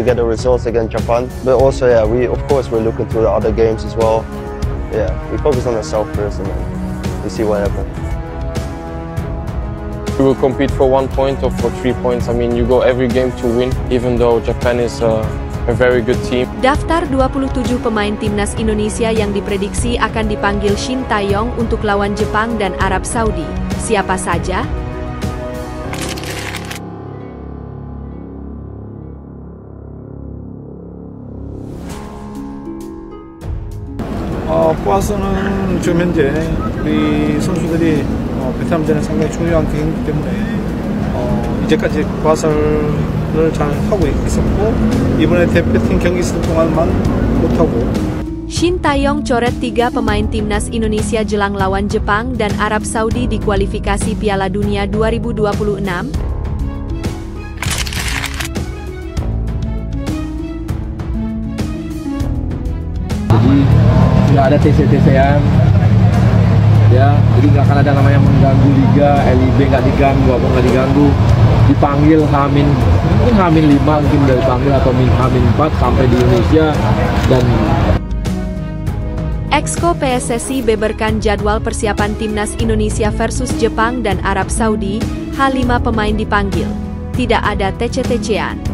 to get the results against Japan. But also, yeah, we're looking to the other games as well. Yeah, we focus on ourselves first and then we see what happens. We will compete for 1 point or for 3 points. I mean, you go every game to win, even though Japan is a very good team. Daftar 27 pemain timnas Indonesia yang diprediksi akan dipanggil Shin Tae-yong untuk lawan Jepang dan Arab Saudi. Siapa saja? 포아스는 지금 현재 우리 선수들이 베트남전에 상당히 중요한 경기이기 때문에 이제까지 부하설을 잘 하고 있었고 이번에 대표팀 경기 있을 동안만 못하고. Shin Tae-yong coret 3 pemain timnas Indonesia jelang lawan Jepang dan Arab Saudi di kualifikasi Piala Dunia 2026. Nggak ada TC-TC-an ya, jadi nggak akan ada namanya mengganggu liga, LIB nggak diganggu, apa nggak diganggu, dipanggil mungkin Hamin 5 mungkin udah dipanggil atau Hamin 4 sampai di Indonesia. Dan Exco PSSI beberkan jadwal persiapan timnas Indonesia versus Jepang dan Arab Saudi. H5 pemain dipanggil, tidak ada TC-TC-an.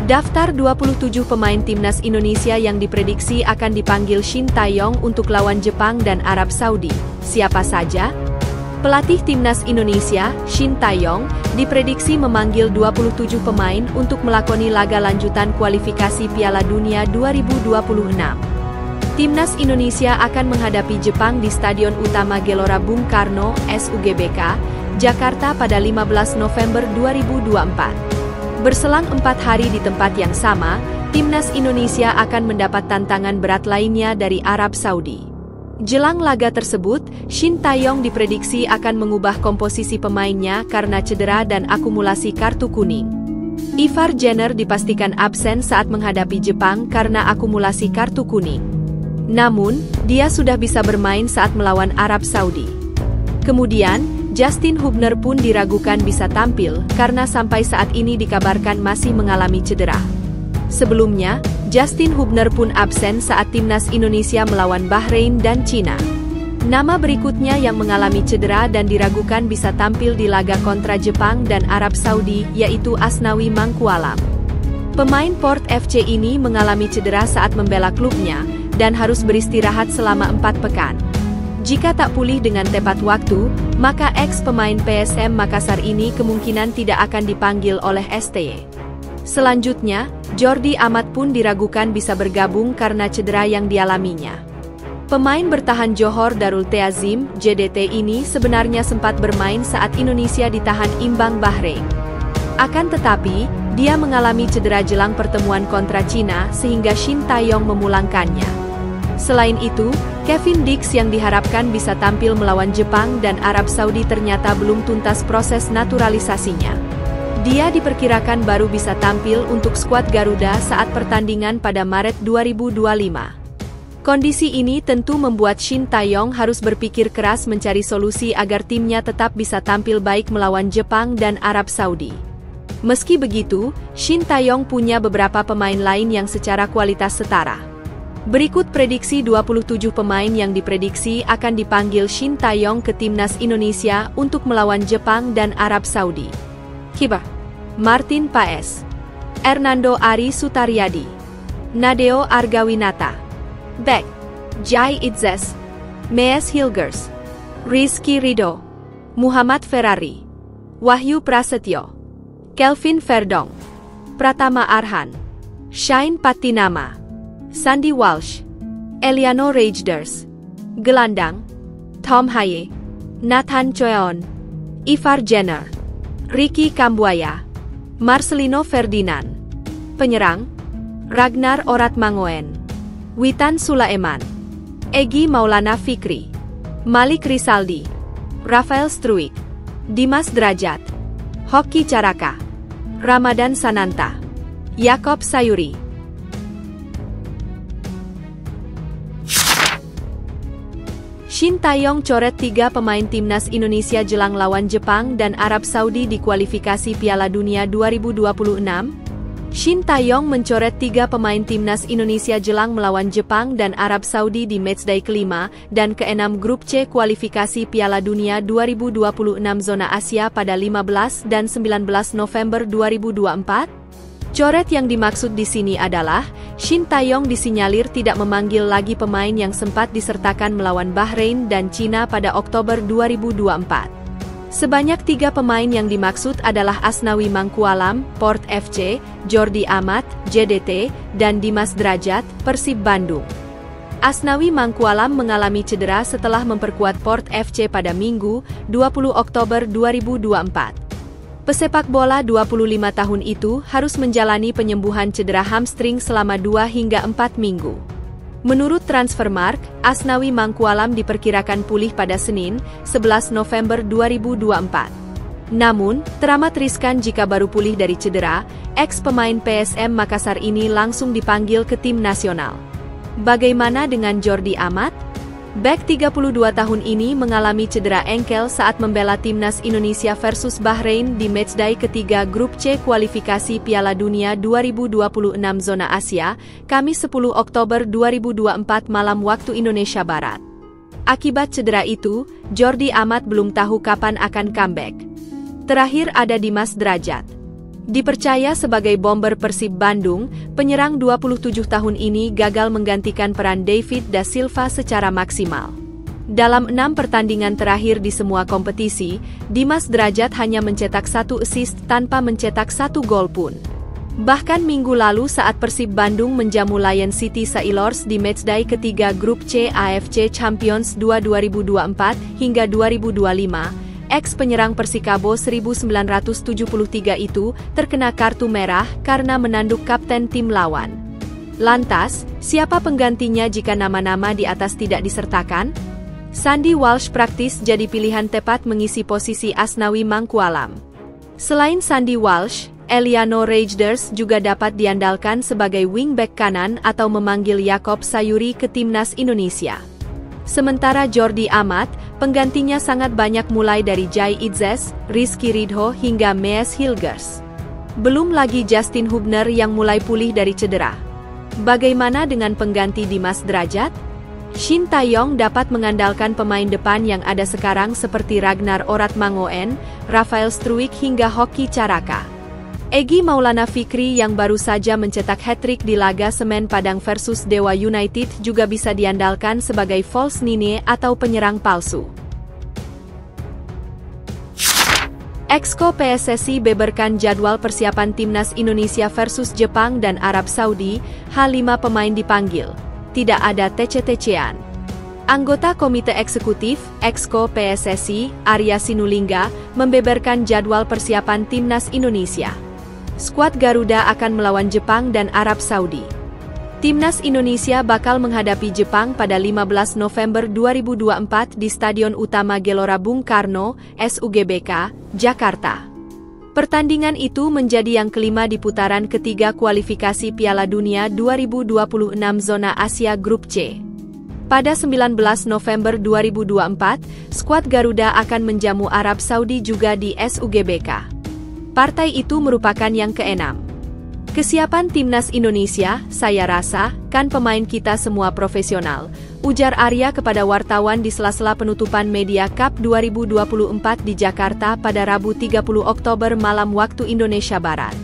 Daftar 27 pemain timnas Indonesia yang diprediksi akan dipanggil Shin Tae-yong untuk lawan Jepang dan Arab Saudi. Siapa saja? Pelatih timnas Indonesia, Shin Tae-yong, diprediksi memanggil 27 pemain untuk melakoni laga lanjutan kualifikasi Piala Dunia 2026. Timnas Indonesia akan menghadapi Jepang di Stadion Utama Gelora Bung Karno, SUGBK, Jakarta pada 15 November 2024. Berselang 4 hari di tempat yang sama, timnas Indonesia akan mendapat tantangan berat lainnya dari Arab Saudi. Jelang laga tersebut, Shin Tae-yong diprediksi akan mengubah komposisi pemainnya karena cedera dan akumulasi kartu kuning. Ivar Jenner dipastikan absen saat menghadapi Jepang karena akumulasi kartu kuning. Namun, dia sudah bisa bermain saat melawan Arab Saudi. Kemudian, Justin Hubner pun diragukan bisa tampil karena sampai saat ini dikabarkan masih mengalami cedera. Sebelumnya, Justin Hubner pun absen saat timnas Indonesia melawan Bahrain dan Cina. Nama berikutnya yang mengalami cedera dan diragukan bisa tampil di laga kontra Jepang dan Arab Saudi yaitu Asnawi Mangkualam. Pemain Port FC ini mengalami cedera saat membela klubnya dan harus beristirahat selama 4 pekan. Jika tak pulih dengan tepat waktu, maka ex-pemain PSM Makassar ini kemungkinan tidak akan dipanggil oleh STY. Selanjutnya, Jordi Amat pun diragukan bisa bergabung karena cedera yang dialaminya. Pemain bertahan Johor Darul Teazim, JDT ini sebenarnya sempat bermain saat Indonesia ditahan imbang Bahrain. Akan tetapi, dia mengalami cedera jelang pertemuan kontra Cina sehingga Shin Tae-yong memulangkannya. Selain itu, Kevin Dix yang diharapkan bisa tampil melawan Jepang dan Arab Saudi ternyata belum tuntas proses naturalisasinya. Dia diperkirakan baru bisa tampil untuk skuad Garuda saat pertandingan pada Maret 2025. Kondisi ini tentu membuat Shin Tae-yong harus berpikir keras mencari solusi agar timnya tetap bisa tampil baik melawan Jepang dan Arab Saudi. Meski begitu, Shin Tae-yong punya beberapa pemain lain yang secara kualitas setara. Berikut prediksi 27 pemain yang diprediksi akan dipanggil Shin Tae-yong ke timnas Indonesia untuk melawan Jepang dan Arab Saudi. Kiper: Martin Paes, Hernando Ari Sutaryadi, Nadeo Argawinata. Back: Jai Itzes, Mees Hilgers, Rizky Ridho, Muhammad Ferrari, Wahyu Prasetyo, Kelvin Verdong, Pratama Arhan, Shine Patinama, Sandy Walsh, Eliano Rejders. Gelandang: Tom Haye, Nathan Choeon, Ivar Jenner, Ricky Kambuaya, Marcelino Ferdinand. Penyerang: Ragnar Oratmangoen, Witan Sulaiman, Egy Maulana Fikri, Malik Risaldi, Rafael Struik, Dimas Drajat, Hoki Caraka, Ramadan Sananta, Yaakob Sayuri. Shin Tae-yong coret 3 pemain timnas Indonesia jelang lawan Jepang dan Arab Saudi di kualifikasi Piala Dunia 2026. Shin Tae-yong mencoret 3 pemain timnas Indonesia jelang melawan Jepang dan Arab Saudi di matchday kelima dan ke-6 grup C kualifikasi Piala Dunia 2026 zona Asia pada 15 dan 19 November 2024. Coret yang dimaksud di sini adalah, Shin Tae-yong disinyalir tidak memanggil lagi pemain yang sempat disertakan melawan Bahrain dan Cina pada Oktober 2024. Sebanyak 3 pemain yang dimaksud adalah Asnawi Mangkualam, Port FC, Jordi Amat, JDT, dan Dimas Drajat, Persib Bandung. Asnawi Mangkualam mengalami cedera setelah memperkuat Port FC pada Minggu, 20 Oktober 2024. Pesepak bola 25 tahun itu harus menjalani penyembuhan cedera hamstring selama 2 hingga 4 minggu. Menurut Transfermarkt, Asnawi Mangkualam diperkirakan pulih pada Senin, 11 November 2024. Namun, teramat riskan jika baru pulih dari cedera, ex-pemain PSM Makassar ini langsung dipanggil ke tim nasional. Bagaimana dengan Jordi Amat? Bek 32 tahun ini mengalami cedera engkel saat membela timnas Indonesia versus Bahrain di matchday ketiga grup C kualifikasi Piala Dunia 2026 zona Asia, Kamis 10 Oktober 2024 malam waktu Indonesia Barat. Akibat cedera itu, Jordi Amat belum tahu kapan akan comeback. Terakhir ada Dimas Drajat. Dipercaya sebagai bomber Persib Bandung, penyerang 27 tahun ini gagal menggantikan peran David da Silva secara maksimal. Dalam 6 pertandingan terakhir di semua kompetisi, Dimas Drajat hanya mencetak 1 assist tanpa mencetak 1 gol pun. Bahkan minggu lalu saat Persib Bandung menjamu Lion City Sailors di matchday ketiga grup C AFC Champions 2024 hingga 2025, ex-penyerang Persikabo 1973 itu terkena kartu merah karena menanduk kapten tim lawan. Lantas, siapa penggantinya jika nama-nama di atas tidak disertakan? Sandy Walsh praktis jadi pilihan tepat mengisi posisi Asnawi Mangkualam. Selain Sandy Walsh, Eliano Rejders juga dapat diandalkan sebagai wingback kanan atau memanggil Yaakob Sayuri ke timnas Indonesia. Sementara Jordi Amat, penggantinya sangat banyak mulai dari Jai Itzes, Rizky Ridho hingga Mees Hilgers. Belum lagi Justin Hubner yang mulai pulih dari cedera. Bagaimana dengan pengganti Dimas Drajat? Shin Tae-yong dapat mengandalkan pemain depan yang ada sekarang seperti Ragnar Oratmangoen, Rafael Struijk hingga Hoki Caraka. Egy Maulana Fikri yang baru saja mencetak hat-trick di laga Semen Padang versus Dewa United juga bisa diandalkan sebagai false nine atau penyerang palsu. Exco PSSI beberkan jadwal persiapan timnas Indonesia versus Jepang dan Arab Saudi, H5 pemain dipanggil. Tidak ada TC-TC-an. Anggota Komite Eksekutif, Exco PSSI, Arya Sinulinga, membeberkan jadwal persiapan timnas Indonesia. Skuad Garuda akan melawan Jepang dan Arab Saudi. Timnas Indonesia bakal menghadapi Jepang pada 15 November 2024 di Stadion Utama Gelora Bung Karno, SUGBK, Jakarta. Pertandingan itu menjadi yang kelima di putaran ketiga kualifikasi Piala Dunia 2026 zona Asia Grup C. Pada 19 November 2024, skuad Garuda akan menjamu Arab Saudi juga di SUGBK. Partai itu merupakan yang ke-6. Kesiapan timnas Indonesia, saya rasa, kan pemain kita semua profesional, ujar Arya kepada wartawan di sela-sela penutupan Media Cup 2024 di Jakarta pada Rabu 30 Oktober malam waktu Indonesia Barat.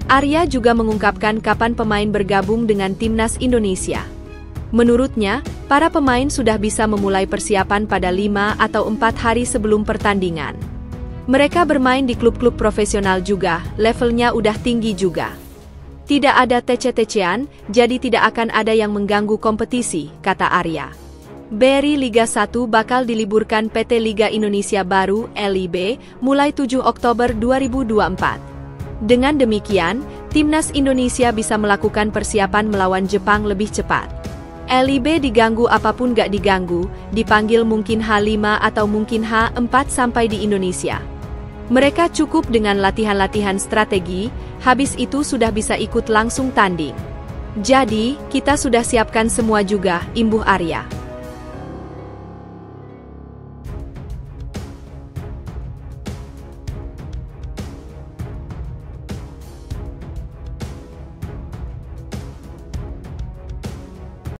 Arya juga mengungkapkan kapan pemain bergabung dengan timnas Indonesia. Menurutnya, para pemain sudah bisa memulai persiapan pada 5 atau 4 hari sebelum pertandingan. Mereka bermain di klub-klub profesional juga, levelnya udah tinggi juga. Tidak ada TC-TC-an, jadi tidak akan ada yang mengganggu kompetisi, kata Arya. BRI Liga 1 bakal diliburkan PT Liga Indonesia Baru, LIB, mulai 7 Oktober 2024. Dengan demikian, timnas Indonesia bisa melakukan persiapan melawan Jepang lebih cepat. LIB diganggu apapun gak diganggu, dipanggil mungkin H5 atau mungkin H4 sampai di Indonesia. Mereka cukup dengan latihan-latihan strategi, habis itu sudah bisa ikut langsung tanding. Jadi, kita sudah siapkan semua juga, imbuh Arya.